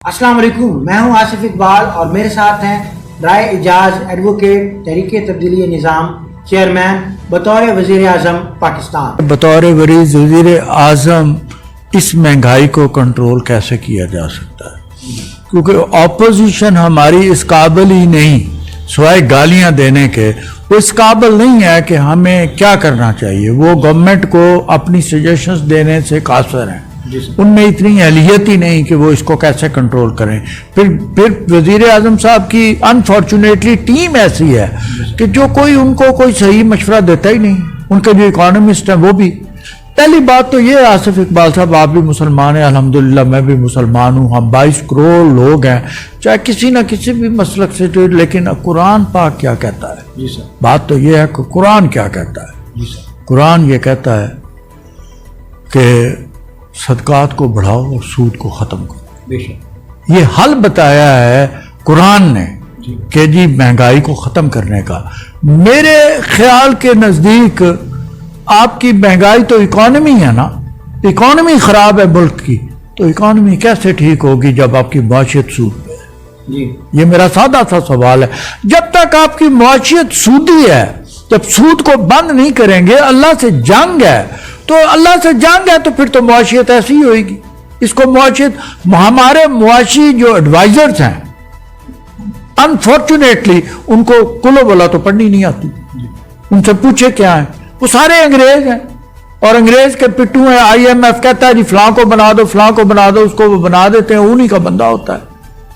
السلام علیکم، میں ہوں آصف اقبال اور میرے ساتھ ہیں رائے اعجاز ایڈوکیٹ، تحریک تبدیلی نظام چیئرمین بطور وزیر اعظم پاکستان۔ بطور وزیر اعظم اس مہنگائی کو کنٹرول کیسے کیا جا سکتا ہے؟ کیونکہ اپوزیشن ہماری اس قابل ہی نہیں، سوائے گالیاں دینے کے وہ اس قابل نہیں ہے کہ ہمیں کیا کرنا چاہیے۔ وہ گورنمنٹ کو اپنی سجیشنز دینے سے قاصر ہیں، ان میں اتنی اہلیت ہی نہیں کہ وہ اس کو کیسے کنٹرول کریں۔ پھر وزیر اعظم صاحب کی انفارچونیٹلی ٹیم ایسی ہے کہ جو ان کو کوئی صحیح مشورہ دیتا ہی نہیں۔ ان کے جو اکانومسٹ ہیں وہ بھی، پہلی بات تو یہ آصف اقبال صاحب، آپ بھی مسلمان ہیں، الحمدللہ میں بھی مسلمان ہوں، ہم 22 کروڑ لوگ ہیں، چاہے کسی نہ کسی بھی مسلک سے جو، لیکن قرآن پاک کیا کہتا ہے؟ بات تو یہ ہے کہ قرآن کیا کہتا ہے؟ قرآن یہ کہتا ہے کہ صدقات کو بڑھاؤ اور سود کو ختم کرو۔ یہ حل بتایا ہے قرآن نے کہ جی مہنگائی کو ختم کرنے کا۔ میرے خیال کے نزدیک آپ کی مہنگائی تو اکانومی ہے نا، اکانومی خراب ہے ملک کی، تو اکانومی کیسے ٹھیک ہوگی جب آپ کی معاشیت سود پہ ہے؟ یہ میرا سادہ سا سوال ہے۔ جب تک آپ کی معاشیت سودی ہے، جب سود کو بند نہیں کریں گے، اللہ سے جنگ ہے، تو اللہ سے جنگ ہے تو پھر تو معاشیت ایسی ہی ہوئے گی۔ اس کو معاشیت، ہمارے معاشی جو ایڈوائزرز ہیں انفارچونیٹلی ان کو کلو بلا تو پڑھنی نہیں آتی، ان سے پوچھے کیا ہیں، وہ سارے انگریز ہیں اور انگریز کے پٹو ہیں۔ IMF کہتا ہے جی فلاں کو بنا دو، فلاں کو بنا دو، اس کو وہ بنا دیتے ہیں، انہی کا بندہ ہوتا ہے،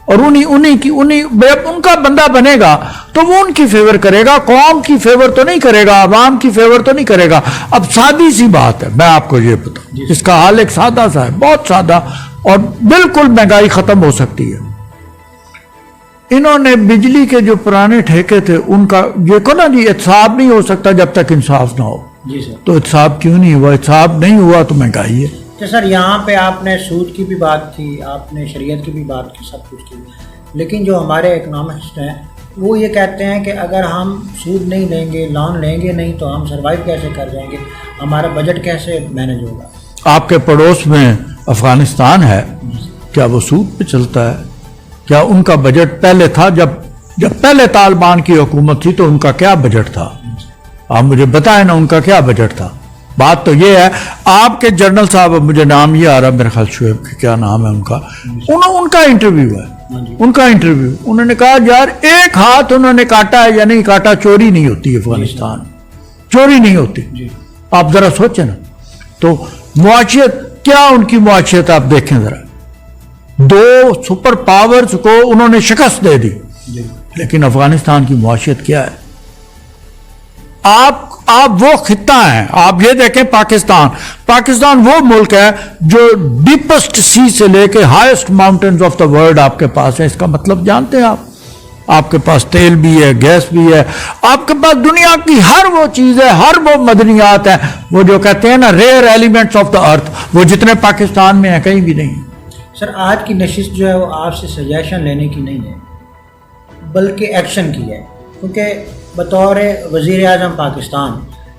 اور ان کا بندہ بنے گا تو وہ ان کی فیور کرے گا، قوم کی فیور تو نہیں کرے گا، عوام کی فیور تو نہیں کرے گا۔ اب سادی سی بات ہے، میں آپ کو یہ بتاؤں، اس کا حل ایک سادہ سا ہے، بہت سادہ، اور بالکل مہنگائی ختم ہو سکتی ہے۔ انہوں نے بجلی کے جو پرانے ٹھیکے تھے ان کا یہ کو نا جی احتساب نہیں ہو سکتا جب تک انصاف نہ ہو، تو احتساب کیوں نہیں ہوا؟ احتساب نہیں ہوا تو مہنگائی ہے۔ تو سر یہاں پہ آپ نے سود کی بھی بات کی، آپ نے شریعت کی بھی بات کی، سب کچھ کی، لیکن جو ہمارے اکنامسٹ ہیں وہ یہ کہتے ہیں کہ اگر ہم سود نہیں لیں گے، لون لیں گے نہیں، تو ہم سروائیو کیسے کر جائیں گے، ہمارا بجٹ کیسے مینج ہوگا؟ آپ کے پڑوس میں افغانستان ہے، کیا وہ سود پہ چلتا ہے؟ کیا ان کا بجٹ پہلے تھا جب پہلے طالبان کی حکومت تھی تو ان کا کیا بجٹ تھا؟ آپ مجھے بتائیں نا ان کا کیا بجٹ تھا۔ بات تو یہ ہے، آپ کے جنرل صاحب، مجھے نام یہ آ رہا میرے خیال شعیب کی، کیا نام ہے ان کا، ان کا انٹرویو ہے، ان کا انٹرویو، انہوں نے کہا یار ایک ہاتھ انہوں نے کاٹا ہے یا نہیں کاٹا، چوری نہیں ہوتی افغانستان، چوری نہیں ہوتی۔ آپ ذرا سوچیں نا، تو معاشیت کیا ان کی معاشیت آپ دیکھیں ذرا، 2 سپر پاورز کو انہوں نے شکست دے دی، لیکن افغانستان کی معاشیت کیا ہے؟ آپ وہ خطہ ہیں، آپ یہ دیکھیں پاکستان وہ ملک ہے جو ڈیپسٹ سی سے لے کے highest mountains of the world آپ کے پاس ہے۔ اس کا مطلب جانتے ہیں آپ کے پاس تیل بھی ہے، گیس بھی ہے، آپ کے پاس دنیا کی ہر وہ چیز ہے، ہر وہ مدنیات ہیں، وہ جو کہتے ہیں نا ریئر ایلیمنٹس آف دا ارتھ، وہ جتنے پاکستان میں ہیں کہیں بھی نہیں۔ سر آج کی نشست جو ہے وہ آپ سے سجیشن لینے کی نہیں ہے بلکہ ایکشن کی ہے، کیونکہ بطور وزیر اعظم پاکستان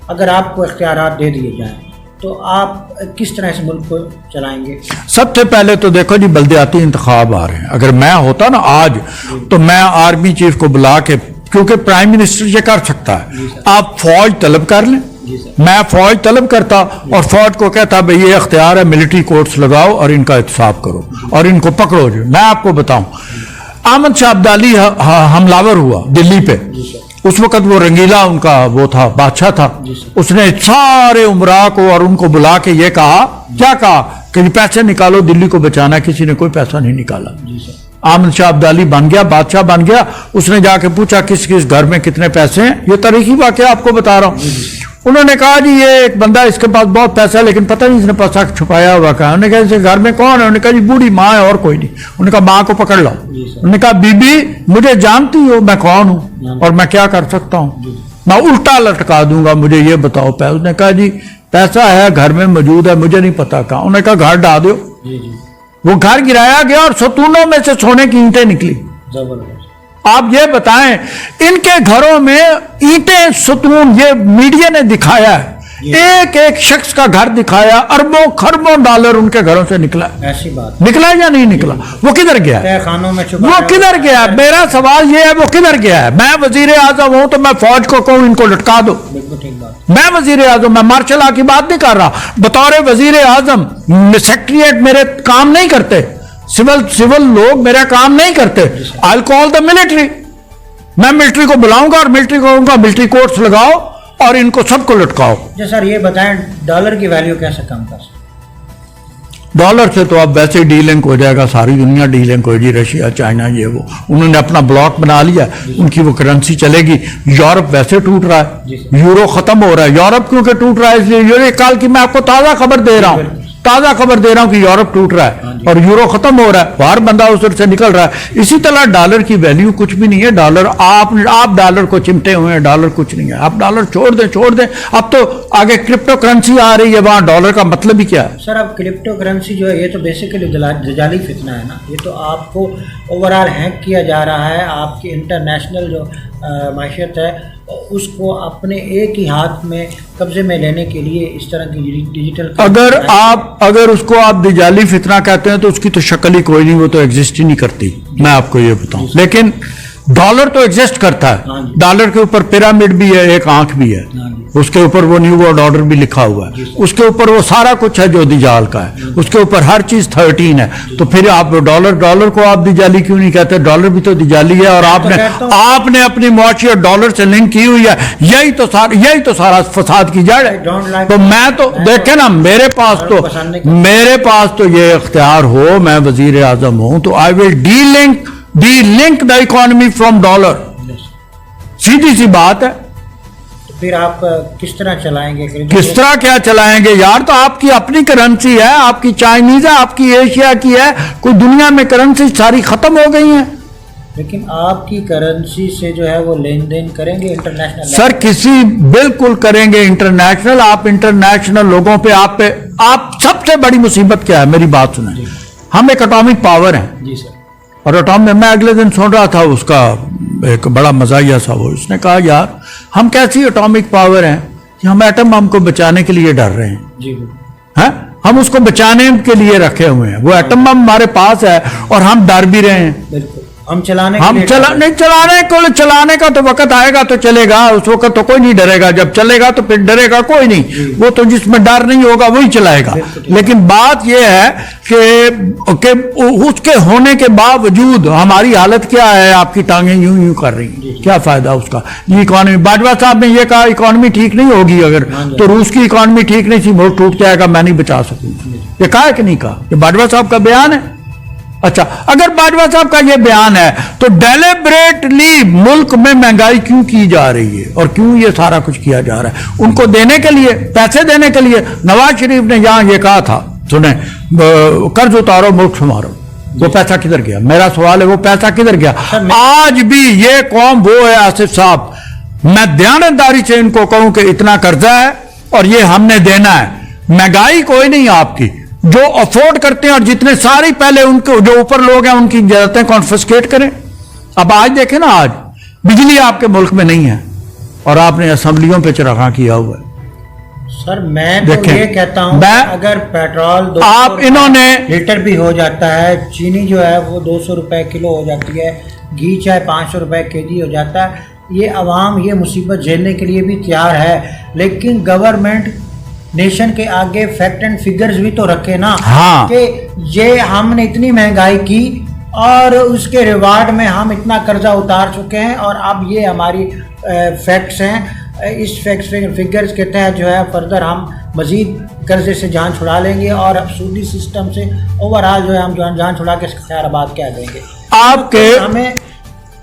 اگر آپ کو اختیارات دے دیے جائیں تو آپ کس طرح سے ملک کو چلائیں گے؟ سب سے پہلے تو دیکھو جی بلدیاتی انتخاب آ رہے ہیں، اگر میں ہوتا نا آج تو میں آرمی چیف کو بلا کے، کیونکہ پرائم منسٹر یہ کر سکتا ہے، آپ فوج طلب کر لیں، میں فوج طلب کرتا اور فوج کو کہتا بھئی یہ اختیار ہے، ملٹری کورٹس لگاؤ اور ان کا احتساب کرو اور ان کو پکڑو۔ جو میں آپ کو بتاؤں، احمد شاہ عبدالی حملہ ہوا دلی پہ، اس وقت وہ رنگیلا ان کا وہ تھا، بادشاہ تھا، اس نے سارے امراء کو اور ان کو بلا کے یہ کہا، کیا کہا کہ پیسے نکالو، دلی کو بچانا ہے، کسی نے کوئی پیسہ نہیں نکالا۔ احمد شاہ عبدالی بن گیا، بادشاہ بن گیا، اس نے جا کے پوچھا کس کس گھر میں کتنے پیسے ہیں، یہ تاریخی واقعہ آپ کو بتا رہا ہوں۔ انہوں نے کہا جی یہ ایک بندہ، اس کے پاس بہت پیسہ ہے لیکن پتہ نہیں اس نے پیسہ چھپایا ہوا کہا۔ انہوں نے کہا اس کے گھر میں کون ہے؟ انہوں نے کہا جی بوڑھی ماں ہے اور کوئی نہیں۔ انہوں نے کہا ماں کو پکڑ لاؤ۔ انہوں نے کہا بی بی مجھے جانتی ہو میں کون ہوں اور میں کیا کر سکتا ہوں، میں الٹا لٹکا دوں گا، مجھے یہ بتاؤ پیسہ۔ اس نے کہا جی پیسہ ہے گھر میں موجود ہے، مجھے نہیں پتا کہاں۔ انہوں نے کہا گھر ڈھا دو۔ وہ گھر گرایا گیا اور ستونوں میں سے سونے کی اینٹیں نکلی۔ آپ یہ بتائیں ان کے گھروں میں اینٹیں، ستون، یہ میڈیا نے دکھایا ہے، ایک ایک شخص کا گھر دکھایا, اربوں خربوں ڈالر ان کے گھروں سے نکلا. ایسی بات نکلا یا نہیں نکلا؟ وہ کدھر گیا ہے؟ خانوں میں چھپا وہ کدھر گیا ہے؟ میرا سوال یہ ہے وہ کدھر گیا ہے؟ میں وزیر اعظم ہوں تو میں فوج کو کہوں ان کو لٹکا دو. بالکل ٹھیک بات. میں وزیر اعظم, میں مارشل لا کی بات نہیں کر رہا. بطور وزیر اعظم سیکریٹریٹ میرے کام نہیں کرتے, سول لوگ میرا کام نہیں کرتے. آئی کال دا ملٹری, میں ملٹری کو بلاؤں گا اور ملٹری کو کہوں گا ملٹری کورٹس لگاؤ اور ان کو سب کو لٹکاؤ. جی سر یہ بتائیں ڈالر کی ویلیو کیسے کم کر سکتے؟ ڈالر سے تو اب ویسے ڈی لنک ہو جائے گا, ساری دنیا ڈی لنک ہو جی, رشیا چائنا یہ وہ, انہوں نے اپنا بلاک بنا لیا, ان کی وہ کرنسی چلے گی. یورپ ویسے ٹوٹ رہا ہے, یورو ختم ہو رہا ہے. یورپ کیونکہ ٹوٹ رہا ہے اس لیے کال کی میں آپ کو تازہ خبر دے رہا ہوں کہ یورپ ٹوٹ رہا ہے اور یورو ختم ہو رہا ہے, باہر بندہ اس سے نکل رہا ہے. اسی طرح ڈالر کی ویلیو کچھ بھی نہیں ہے. ڈالر آپ ڈالر کو چمٹے ہوئے ہیں, ڈالر کچھ نہیں ہے. آپ ڈالر چھوڑ دیں. اب تو آگے کرپٹو کرنسی آ رہی ہے, وہاں ڈالر کا مطلب ہی کیا ہے؟ سر اب کرپٹو کرنسی جو ہے یہ تو بیسیکلی دجالی فتنہ ہے نا. یہ تو آپ کو اوور آل ہیک کیا جا رہا ہے. آپ کی انٹرنیشنل جو معیشت ہے اس کو اپنے ایک ہی ہاتھ میں قبضے میں لینے کے لیے اس طرح کی ڈیجیٹل اگر اس کو آپ دجالی فتنہ کہتے ہیں تو اس کی تو شکل ہی کوئی نہیں, وہ تو ایگزسٹ ہی نہیں کرتی. میں آپ کو یہ بتاؤں, لیکن ڈالر تو ایگزسٹ کرتا ہے. ڈالر کے اوپر پیرامڈ بھی ہے, ایک آنکھ بھی ہے, اس کے اوپر وہ نیو ورلڈ آرڈر بھی لکھا ہوا ہے, اس کے اوپر وہ سارا کچھ ہے جو دجال کا ہے, اس کے اوپر ہر چیز 13 ہے. تو پھر آپ ڈالر کو آپ دجالی کیوں نہیں کہتے؟ ڈالر بھی تو دجالی ہے, اور آپ نے اپنی معاشیت ڈالر سے لنک کی ہوئی ہے. یہی تو سارا فساد کی جڑ ہے. تو میں تو دیکھیں نا, میرے پاس تو یہ اختیار ہو, میں وزیر اعظم ہوں تو I will delink the economy from dollar. سیدھی سی بات ہے. پھر آپ کس طرح چلائیں گے؟ کس طرح کیا چلائیں گے یار؟ تو آپ کی اپنی کرنسی ہے, آپ کی چائنیز ہے, آپ کی ایشیا کی ہے, کوئی دنیا میں کرنسی ساری ختم ہو گئی ہیں. لیکن آپ کی کرنسی سے جو ہے وہ لین دین کریں گے انٹرنیشنل؟ سر بالکل کریں گے انٹرنیشنل. آپ انٹرنیشنل لوگوں پہ آپ سب سے بڑی مصیبت کیا ہے؟ میری بات سنیں. ہم ایک اٹامک پاور ہیں. جی سر. اور میں اگلے دن سن رہا تھا اس کا ایک بڑا مزاحیہ سا, وہ اس نے کہا یار ہم کیسی اٹامک پاور ہیں کہ ہم ایٹم بم کو بچانے کے لیے ڈر رہے ہیں. جی ہاں, ہم اس کو بچانے کے لیے رکھے ہوئے ہیں. وہ ایٹم بم ہمارے پاس ہے اور ہم ڈر بھی رہے ہیں. بالکل. ہم چلانے کا تو وقت آئے گا تو چلے گا, اس وقت تو کوئی نہیں ڈرے گا. جب چلے گا تو پھر ڈرے گا کوئی نہیں. وہ تو جس میں ڈر نہیں ہوگا وہی چلائے گا. لیکن بات یہ ہے کہ اس کے ہونے کے باوجود ہماری حالت کیا ہے؟ آپ کی ٹانگیں یوں کر رہی ہیں. کیا فائدہ اس کا؟ یہ اکانومی, باجوہ صاحب نے یہ کہا اکانومی ٹھیک نہیں ہوگی اگر, تو روس کی اکانومی ٹھیک نہیں تھی, ملک ٹوٹ جائے گا, میں نہیں بچا سکوں. یہ کہا ہے کہ نہیں کہا؟ یہ باجوہ صاحب کا بیان ہے. اچھا, اگر باجوہ صاحب کا یہ بیان ہے تو ڈیلیبریٹلی ملک میں مہنگائی کیوں کی جا رہی ہے اور کیوں یہ سارا کچھ کیا جا رہا ہے؟ ان کو دینے کے لیے, پیسے دینے کے لیے. نواز شریف نے یہاں یہ کہا تھا, سنیں, قرض اتارو ملک سنوارو. وہ پیسہ کدھر گیا؟ میرا سوال ہے وہ پیسہ کدھر گیا؟ آج بھی یہ قوم وہ ہے آصف صاحب, میں دیانتداری سے ان کو کہوں کہ اتنا قرضہ ہے اور یہ ہم نے دینا ہے. مہنگائی کوئی نہیں آپ کی, جو افورڈ کرتے ہیں اور جتنے ساری پہلے ان کے جو اوپر لوگ ہیں ان کی جائیدادیں کانفسکیٹ کریں. اب آج دیکھیں نا, آج بجلی آپ کے ملک میں نہیں ہے اور آپ نے اسمبلیوں پہ چراغاں کیا ہوا ہے. سر میں تو یہ کہتا ہوں اگر پیٹرول 200 لیٹر بھی ہو جاتا ہے, چینی جو ہے وہ 200 روپے کلو ہو جاتی ہے, گھی چاہے 500 روپے کے جی ہو جاتا ہے, یہ عوام یہ مصیبت جھیلنے کے لیے بھی تیار ہے. لیکن گورنمنٹ نیشن کے آگے فیکٹ اینڈ فگرز بھی تو رکھے نا, کہ یہ ہم نے اتنی مہنگائی کی اور اس کے ریوارڈ میں ہم اتنا قرضہ اتار چکے ہیں اور اب یہ ہماری فیکٹس ہیں. اس فیکٹس فگرز کے تحت جو ہے فردر ہم مزید قرضے سے جان چھڑا لیں گے اور اب سودی سسٹم سے اوور آل جو ہے ہم جان چھڑا کے خیر آباد کیا دیں گے. آپ کے ہمیں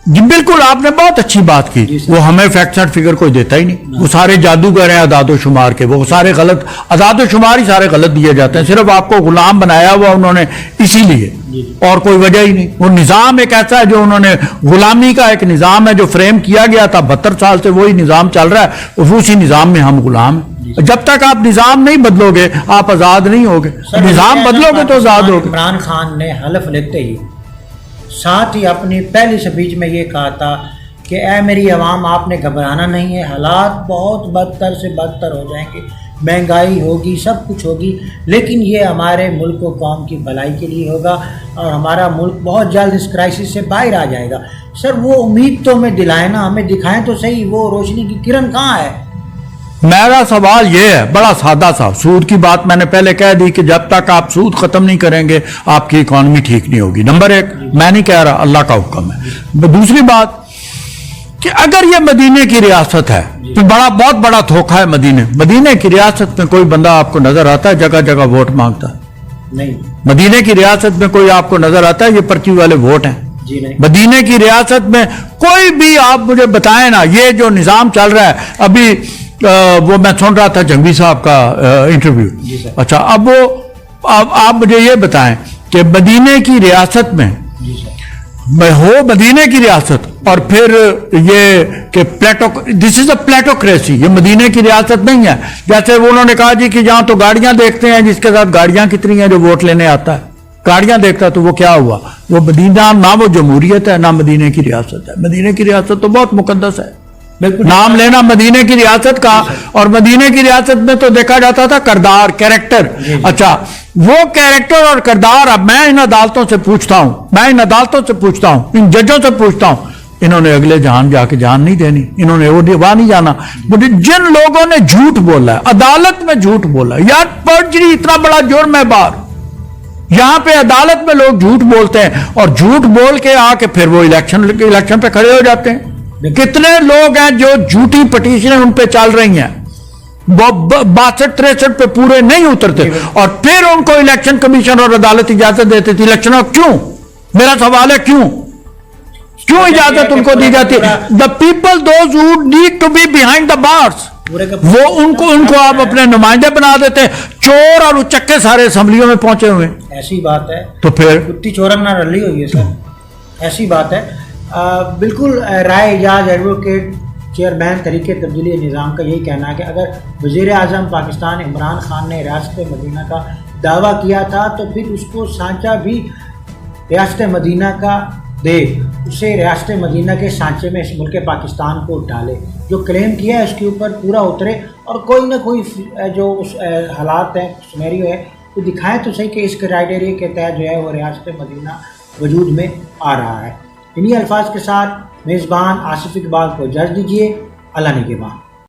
جی بالکل آپ نے بہت اچھی بات کی. وہ ہمیں فیکٹس اینڈ فگر کوئی دیتا ہی نہیں. وہ سارے جادوگر ہیں اعداد و شمار کے, وہ سارے غلط اعداد و شمار ہی سارے غلط دیے جاتے ہیں. صرف آپ کو غلام بنایا ہوا انہوں نے اسی لیے, اور کوئی وجہ ہی نہیں. وہ نظام ایک ایسا ہے جو انہوں نے, غلامی کا ایک نظام ہے جو فریم کیا گیا تھا 72 سال سے, وہی نظام چل رہا ہے. اسی نظام میں ہم غلام ہیں. جب تک آپ نظام نہیں بدلو گے آپ آزاد نہیں ہوگے. نظام بدلو گے تو آزاد ہوگے. عمران خان نے حلف لیتے ہی ساتھ ہی اپنی پہلی سپیچ میں یہ کہا تھا کہ اے میری عوام آپ نے گھبرانا نہیں ہے, حالات بہت بدتر سے بدتر ہو جائیں گے. مہنگائی ہوگی, سب کچھ ہوگی, لیکن یہ ہمارے ملک و قوم کی بھلائی کے لیے ہوگا اور ہمارا ملک بہت جلد اس کرائسس سے باہر آ جائے گا. سر وہ امید تو ہمیں دلائیں نا, ہمیں دکھائیں تو صحیح وہ روشنی کی کرن کہاں ہے. میرا سوال یہ ہے بڑا سادہ سا. سود کی بات میں نے پہلے کہہ دی کہ جب تک آپ سود ختم نہیں کریں گے آپ کی اکانومی ٹھیک نہیں ہوگی. نمبر ایک, میں نہیں کہہ رہا, اللہ کا حکم ہے. دوسری بات کہ اگر یہ مدینے کی ریاست ہے تو بہت بڑا دھوکہ ہے. مدینے کی ریاست میں کوئی بندہ آپ کو نظر آتا ہے جگہ جگہ ووٹ مانگتا ہے؟ نہیں. مدینے کی ریاست میں کوئی آپ کو نظر آتا ہے یہ پرچی والے ووٹ ہیں؟ جی نہیں. مدینے کی ریاست میں کوئی بھی آپ مجھے بتائیں نا, یہ جو نظام چل رہا ہے ابھی وہ میں سن رہا تھا جنگوی صاحب کا انٹرویو. اچھا, اب وہ آپ مجھے یہ بتائیں کہ مدینے کی ریاست میں ہو مدینے کی ریاست اور پھر یہ کہ دس از اے پلیٹوکریسی, یہ مدینے کی ریاست نہیں ہے. جیسے انہوں نے کہا جی کہ جہاں تو گاڑیاں دیکھتے ہیں, جس کے ساتھ گاڑیاں کتنی ہیں جو ووٹ لینے آتا ہے, گاڑیاں دیکھتا تو وہ کیا ہوا, وہ مدینہ نہ وہ جمہوریت ہے نہ مدینے کی ریاست ہے. مدینے کی ریاست تو بہت مقدس ہے, نام لینا مدینے کی ریاست کا. اور مدینے کی ریاست میں تو دیکھا جاتا تھا کردار, کیریکٹر. اچھا, وہ کیریکٹر اور کردار اب میں ان عدالتوں سے پوچھتا ہوں, ان ججوں سے پوچھتا ہوں, انہوں نے اگلے جہان جا کے جان نہیں دینی, انہوں نے وہاں نہیں جانا. جن لوگوں نے جھوٹ بولا ہے, عدالت میں جھوٹ بولا ہے, یار پرجری اتنا بڑا جرم ہے باہر, یہاں پہ عدالت میں لوگ جھوٹ بولتے ہیں اور جھوٹ بول کے آ کے پھر وہ الیکشن پہ کھڑے ہو جاتے ہیں. کتنے لوگ ہیں جو جھوٹی پٹیشنیں ان پہ چل رہی ہیں, وہ 62-63 پہ پورے نہیں اترتے اور پھر ان کو الیکشن کمیشن اور عدالت اجازت دیتی تھی الیکشن. کیوں, میرا سوال ہے کیوں اجازت ان کو دی جاتی ہے؟ The people those who need to be behind the bars, وہ ان کو آپ اپنے نمائندے بنا دیتے ہیں. چور اور اچکے سارے اسمبلیوں میں پہنچے ہوئے. ایسی بات ہے تو پھر کتی چورن نہ رلی ہوئی ہے سر, ایسی بات ہے. بالکل رائے اعجاز ایڈوکیٹ چیئرمین طریقے تبدیلی نظام کا یہی کہنا ہے کہ اگر وزیر اعظم پاکستان عمران خان نے ریاست مدینہ کا دعویٰ کیا تھا تو پھر اس کو سانچہ بھی ریاست مدینہ کا دے, اسے ریاست مدینہ کے سانچے میں اس ملک پاکستان کو ڈالے, جو کلیم کیا ہے اس کے اوپر پورا اترے اور کوئی نہ کوئی جو حالات ہیں سنیریو ہے وہ دکھائیں تو صحیح کہ اس کرائیٹیریا کے تحت جو ہے وہ ریاست مدینہ وجود میں آ رہا ہے. انہی الفاظ کے ساتھ میزبان آصف اقبال کو اجازت دیجیے. اللہ نگہبان.